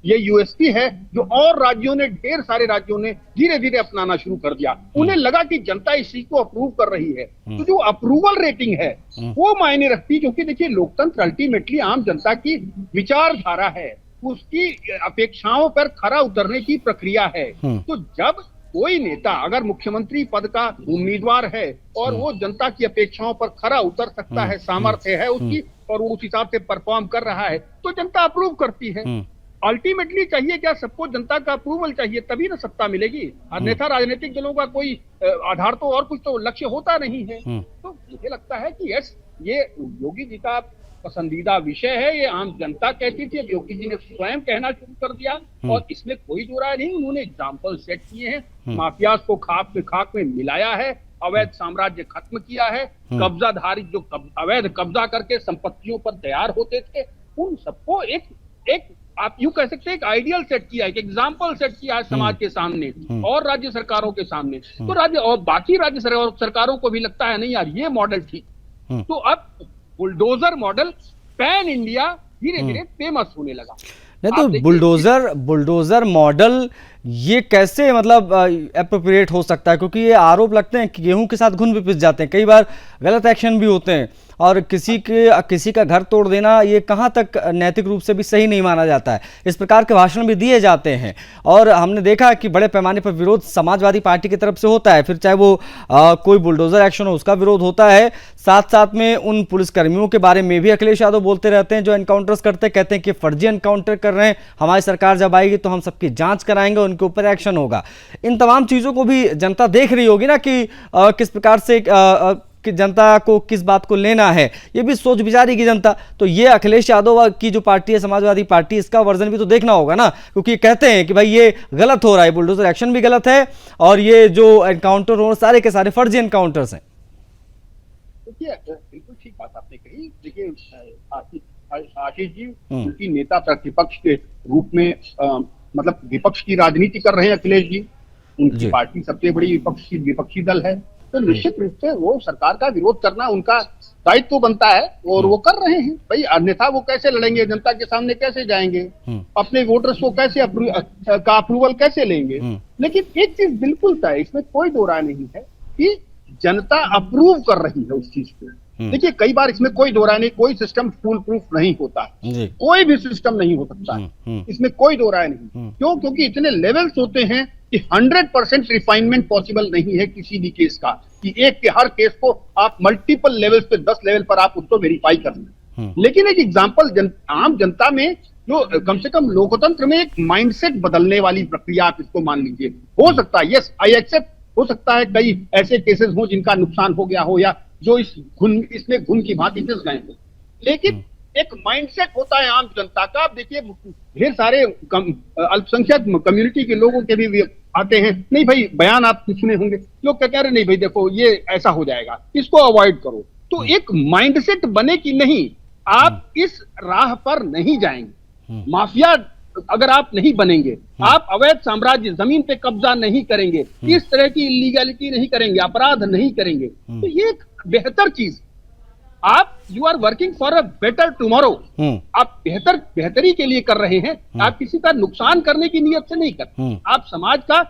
[SPEAKER 5] ये यूएसपी है जो और राज्यों ने, ढेर सारे राज्यों ने धीरे धीरे अपनाना शुरू कर दिया। उन्हें लगा कि जनता इस चीज को अप्रूव कर रही है, तो जो अप्रूवल रेटिंग है वो मायने रखती। क्योंकि देखिए लोकतंत्र अल्टीमेटली आम जनता की विचारधारा है, उसकी अपेक्षाओं पर खरा उतरने की प्रक्रिया है। तो जब कोई नेता अगर मुख्यमंत्री पद का उम्मीदवार है और वो जनता की अपेक्षाओं पर खरा उतर सकता है, सामर्थ्य है उसकी, और वो उस हिसाब से परफॉर्म कर रहा है, तो जनता अप्रूव करती है। अल्टीमेटली चाहिए क्या? सबको जनता का अप्रूवल चाहिए, तभी ना सत्ता मिलेगी। अन्यथा राजनीतिक दलों का कोई आधार तो और कुछ तो लक्ष्य होता नहीं है। तो मुझे लगता है कि यस, ये योगी जी का पसंदीदा विषय है। ये आम जनता कहती थी, योगी जी ने स्वयं कहना शुरू कर दिया, और इसमें कोई दो राय नहीं। उन्होंने एग्जाम्पल सेट किए हैं, माफियाज को खाक में मिलाया है, अवैध साम्राज्य खत्म किया है, कब्जाधारी जो अवैध कब्जा करके संपत्तियों पर तैयार होते थे, उन सबको एक आप यूं कह सकते हैं एक आइडियल सेट किया है, एक एग्जाम्पल सेट किया है समाज के सामने और राज्य सरकारों के सामने। तो राज्य और बाकी राज्य सरकारों को भी लगता है नहीं यार ये मॉडल ठीक। तो अब बुलडोजर मॉडल पैन इंडिया धीरे धीरे फेमस होने लगा।
[SPEAKER 1] नहीं तो बुलडोजर मॉडल ये कैसे मतलब एप्रोप्रिएट हो सकता है? क्योंकि ये आरोप लगते हैं कि गेहूं के साथ घुन भी पिस जाते हैं, कई बार गलत एक्शन भी होते हैं, और किसी का घर तोड़ देना ये कहाँ तक नैतिक रूप से भी सही नहीं माना जाता है। इस प्रकार के भाषण भी दिए जाते हैं, और हमने देखा कि बड़े पैमाने पर विरोध समाजवादी पार्टी की तरफ से होता है। फिर चाहे वो कोई बुलडोजर एक्शन हो, उसका विरोध होता है। साथ साथ में उन पुलिसकर्मियों के बारे में भी अखिलेश यादव बोलते रहते हैं जो एनकाउंटर्स करते, कहते हैं कि फर्जी एनकाउंटर कर रहे हैं, हमारी सरकार जब आएगी तो हम सबकी जांच कराएंगे, उनके ऊपर एक्शन होगा। इन तमाम चीज़ों को भी जनता देख रही होगी ना कि किस प्रकार से कि जनता को किस बात को लेना है, ये भी सोच विचारी की जनता। तो ये अखिलेश यादव की जो पार्टी है समाजवादी पार्टी, इसका वर्जन भी तो देखना होगा ना, क्योंकि कहते हैं कि भाई ये गलत हो रहा है, बुलडोजर एक्शन भी गलत है, और ये जो एनकाउंटर हो सारे के सारे फर्जी एनकाउंटर्स हैं।
[SPEAKER 5] देखिए बिल्कुल ठीक बात आपने कही। देखिए आशीष जी उनकी नेता प्रतिपक्ष के रूप में मतलब विपक्ष की राजनीति कर रहे हैं अखिलेश जी। उनकी पार्टी सबसे बड़ी विपक्षी दल है, तो निश्चित रूप से वो सरकार का विरोध करना उनका दायित्व बनता है, और वो कर रहे हैं भाई। अन्यथा वो कैसे लड़ेंगे, जनता के सामने कैसे जाएंगे, अपने वोटर्स को कैसे अप्रूवल कैसे लेंगे। लेकिन एक चीज बिल्कुल तय, इसमें कोई दो राय नहीं है कि जनता अप्रूव कर रही है उस चीज को। देखिए कई बार इसमें कोई दो राय नहीं, कोई सिस्टम फुल प्रूफ नहीं होता, कोई भी सिस्टम नहीं हो सकता, इसमें कोई दो राय नहीं। क्यों? क्योंकि इतने लेवल्स होते हैं कि 100% रिफाइनमेंट पॉसिबल नहीं है किसी भी केस का, कि एक के हर केस को आप मल्टीपल लेवल्स पे 10 लेवल पर आप उसको वेरीफाई कर लें। लेकिन एक एग्जांपल आम जनता में जो कम से कम लोकतंत्र में एक माइंडसेट बदलने वाली प्रक्रिया, आप इसको मान लीजिए। हो सकता है, यस आई एक्सेप्ट, हो सकता है कई ऐसे केसेस हो जिनका नुकसान हो गया हो, या जो इसमें घुन की भांति पिस गए हो, लेकिन एक माइंडसेट होता है आम जनता का। आप देखिए ढेर सारे अल्पसंख्यक कम्युनिटी के लोगों के भी आते हैं, नहीं भाई बयान आप सुने होंगे, लोग क्या कह रहे, नहीं भाई देखो ये ऐसा हो जाएगा, इसको अवॉइड करो। तो एक माइंडसेट बने कि नहीं आप इस राह पर नहीं जाएंगे, माफिया अगर आप नहीं बनेंगे, आप अवैध साम्राज्य जमीन पे कब्जा नहीं करेंगे, इस तरह की इलीगैलिटी नहीं करेंगे, अपराध नहीं करेंगे, तो ये एक बेहतर चीज, आप you are working for a better tomorrow, आप बेहतरी के लिए कर रहे हैं, आप किसी का नुकसान करने की नीयत से नहीं कर, आप समाज का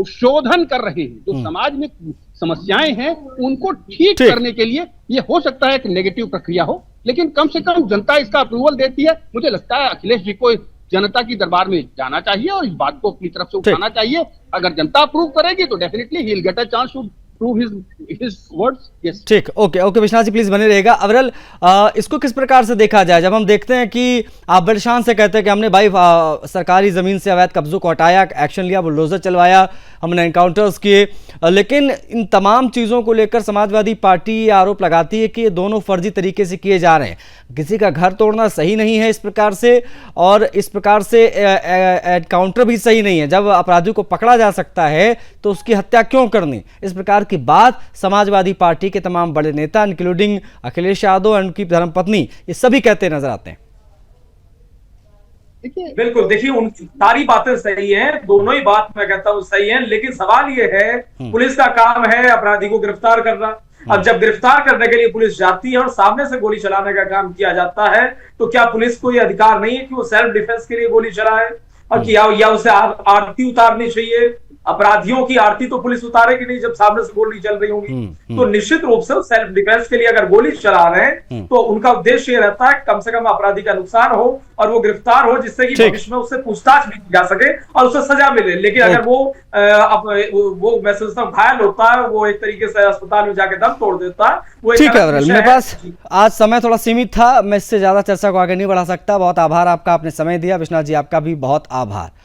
[SPEAKER 5] शोधन कर रहे हैं। जो समाज में समस्याएं हैं उनको ठीक करने के लिए ये हो सकता है एक नेगेटिव प्रक्रिया हो, लेकिन कम से कम जनता इसका अप्रूवल देती है। मुझे लगता है अखिलेश जी को जनता की दरबार में जाना चाहिए और इस बात को अपनी तरफ से उठाना चाहिए। अगर जनता अप्रूव करेगी तो definitely he will get a chance to prove his words. Yes,
[SPEAKER 1] ठीक, okay okay Vishwanath ji please बने रहेगा। अविरल, इसको किस प्रकार से देखा जाए जब हम देखते हैं कि आप बड़े शान से कहते हैं कि हमने भाई सरकारी जमीन से अवैध कब्जों को हटाया, एक्शन लिया, बुलडोजर चलवाया, हमने एनकाउंटर्स किए, लेकिन इन तमाम चीज़ों को लेकर समाजवादी पार्टी ये आरोप लगाती है कि ये दोनों फर्जी तरीके से किए जा रहे हैं। किसी का घर तोड़ना सही नहीं है इस प्रकार से, और इस प्रकार से एनकाउंटर भी सही नहीं है। जब अपराधियों को पकड़ा जा सकता है तो उसकी हत्या क्यों करनी, इस प्रकार की बात समाजवादी पार्टी के तमाम बड़े नेता इंक्लूडिंग अखिलेश यादव और उनकी धर्मपत्नी ये सभी कहते नजर आते हैं।
[SPEAKER 3] बिल्कुल, देखिए उनकी सारी बातें सही हैं, दोनों ही बात मैं कहता हूं सही है, लेकिन सवाल ये है पुलिस का काम है अपराधी को गिरफ्तार करना। अब जब गिरफ्तार करने के लिए पुलिस जाती है और सामने से गोली चलाने का काम किया जाता है तो क्या पुलिस को यह अधिकार नहीं है कि वो सेल्फ डिफेंस के लिए गोली चलाए, और या उसे आरती उतारनी चाहिए? अपराधियों की आरती तो पुलिस उतारेगी नहीं जब सामने से गोली चल रही होगी। तो निश्चित रूप से सेल्फ डिफेंस के लिए अगर गोली चला रहे हैं तो उनका उद्देश्य ये रहता है कम से कम अपराधी का नुकसान हो और वो गिरफ्तार हो, जिससे कि भविष्य में उससे पूछताछ भी की जा सके और उसे सजा मिले। लेकिन अगर वो मैं समझता हूं घायल होता है, वो एक तरीके से अस्पताल में जाके दम तोड़ देता है, वो
[SPEAKER 1] ठीक है। मेरे पास आज समय थोड़ा सीमित था, मैं इससे ज्यादा चर्चा को आगे नहीं बढ़ा सकता। बहुत आभार आपका, आपने समय दिया। विश्वनाथ जी आपका भी बहुत आभार।